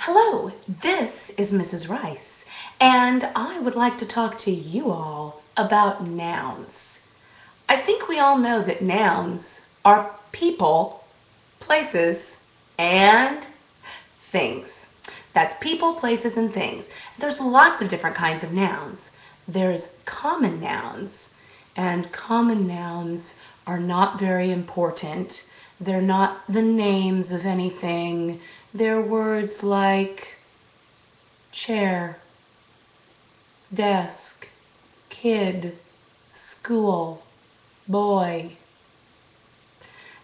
Hello, this is Mrs. Rice, and I would like to talk to you all about nouns. I think we all know that nouns are people, places, and things. That's people, places, and things. There's lots of different kinds of nouns. There's common nouns, and common nouns are not very important. They're not the names of anything. They're words like chair, desk, kid, school, boy.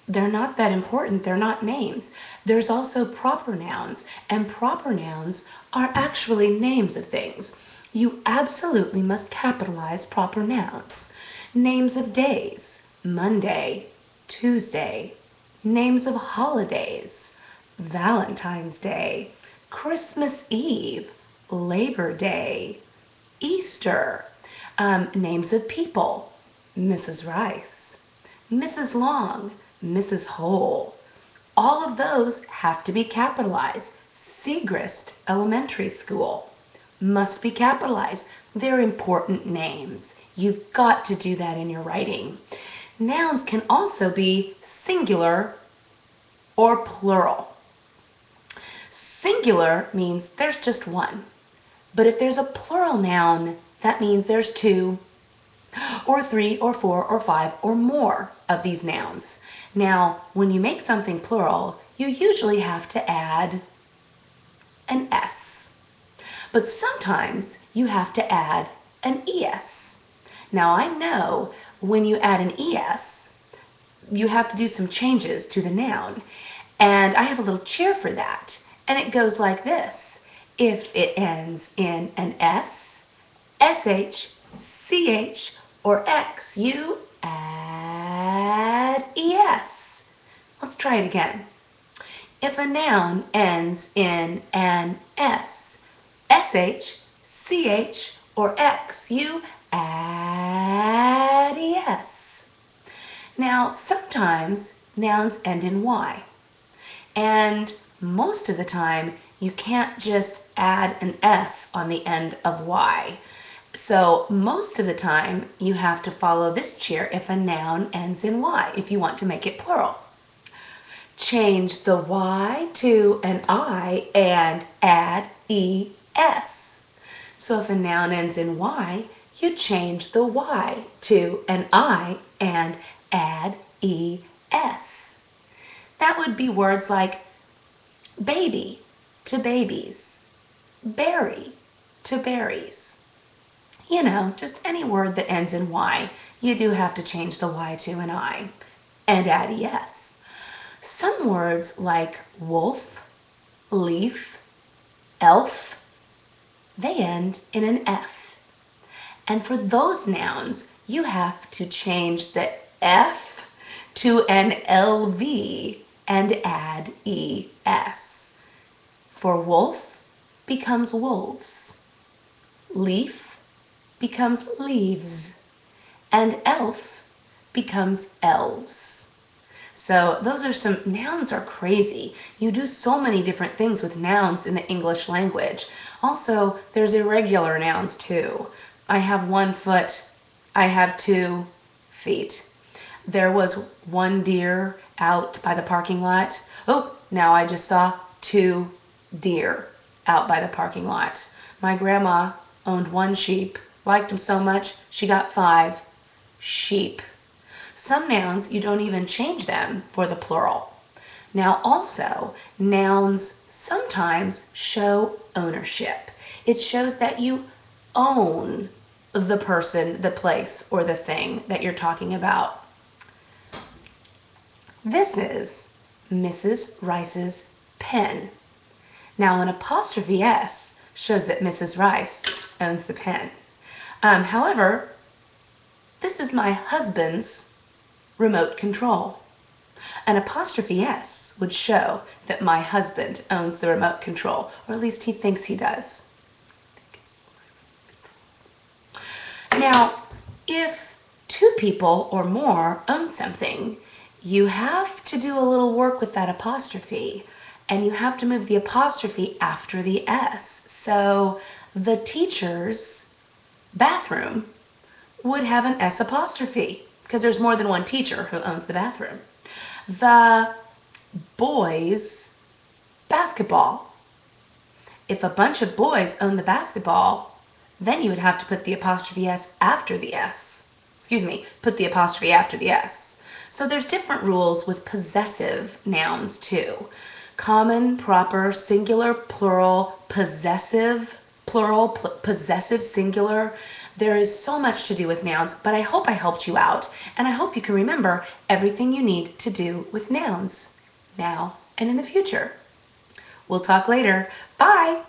They're not that important. They're not names. There's also proper nouns, and proper nouns are actually names of things. You absolutely must capitalize proper nouns. Names of days, Monday, Tuesday. Names of holidays, Valentine's Day, Christmas Eve, Labor Day, Easter. Names of people, Mrs. Rice, Mrs. Long, Mrs. Hole. All of those have to be capitalized. Segrist Elementary School must be capitalized. They're important names. You've got to do that in your writing. Nouns can also be singular or plural. Singular means there's just one. But if there's a plural noun, that means there's two or three or four or five or more of these nouns. Now, when you make something plural, you usually have to add an S. But sometimes you have to add an ES. Now, I know when you add an ES, you have to do some changes to the noun. And I have a little cheer for that. And it goes like this. If it ends in an S, SH, CH, or X, you add ES. Let's try it again. If a noun ends in an S, SH, CH, or X, you add ES. Now, sometimes nouns end in Y. And most of the time, you can't just add an S on the end of Y. So most of the time, you have to follow this cheer if a noun ends in Y, if you want to make it plural. Change the Y to an I and add ES. So if a noun ends in Y, you change the Y to an I and add ES. That would be words like baby to babies, berry to berries. You know, just any word that ends in Y, you do have to change the Y to an I and add ES. Some words like wolf, leaf, elf, they end in an F. And for those nouns, you have to change the F to an LV and add ES. For wolf becomes wolves, leaf becomes leaves, and elf becomes elves. So those are some, nouns are crazy. You do so many different things with nouns in the English language. Also, there's irregular nouns too. I have 1 foot, I have 2 feet. There was 1 deer out by the parking lot. Oh, now I just saw 2 deer out by the parking lot. My grandma owned 1 sheep, liked him so much, she got 5 sheep. Some nouns, you don't even change them for the plural. Now also, nouns sometimes show ownership. It shows that you own the person, the place, or the thing that you're talking about. This is Mrs. Rice's pen. Now an apostrophe S shows that Mrs. Rice owns the pen. However, this is my husband's remote control. An apostrophe S would show that my husband owns the remote control, or at least he thinks he does. Now, if 2 people or more own something, you have to do a little work with that apostrophe. and you have to move the apostrophe after the S. So the teacher's bathroom would have an S apostrophe because there's more than one teacher who owns the bathroom. The boys' basketball. If a bunch of boys own the basketball, then you would have to put the apostrophe S after the S. Excuse me, put the apostrophe after the S. So there's different rules with possessive nouns too. Common, proper, singular, plural, possessive, plural, possessive, singular. There is so much to do with nouns, but I hope I helped you out, and I hope you can remember everything you need to do with nouns now and in the future. We'll talk later. Bye!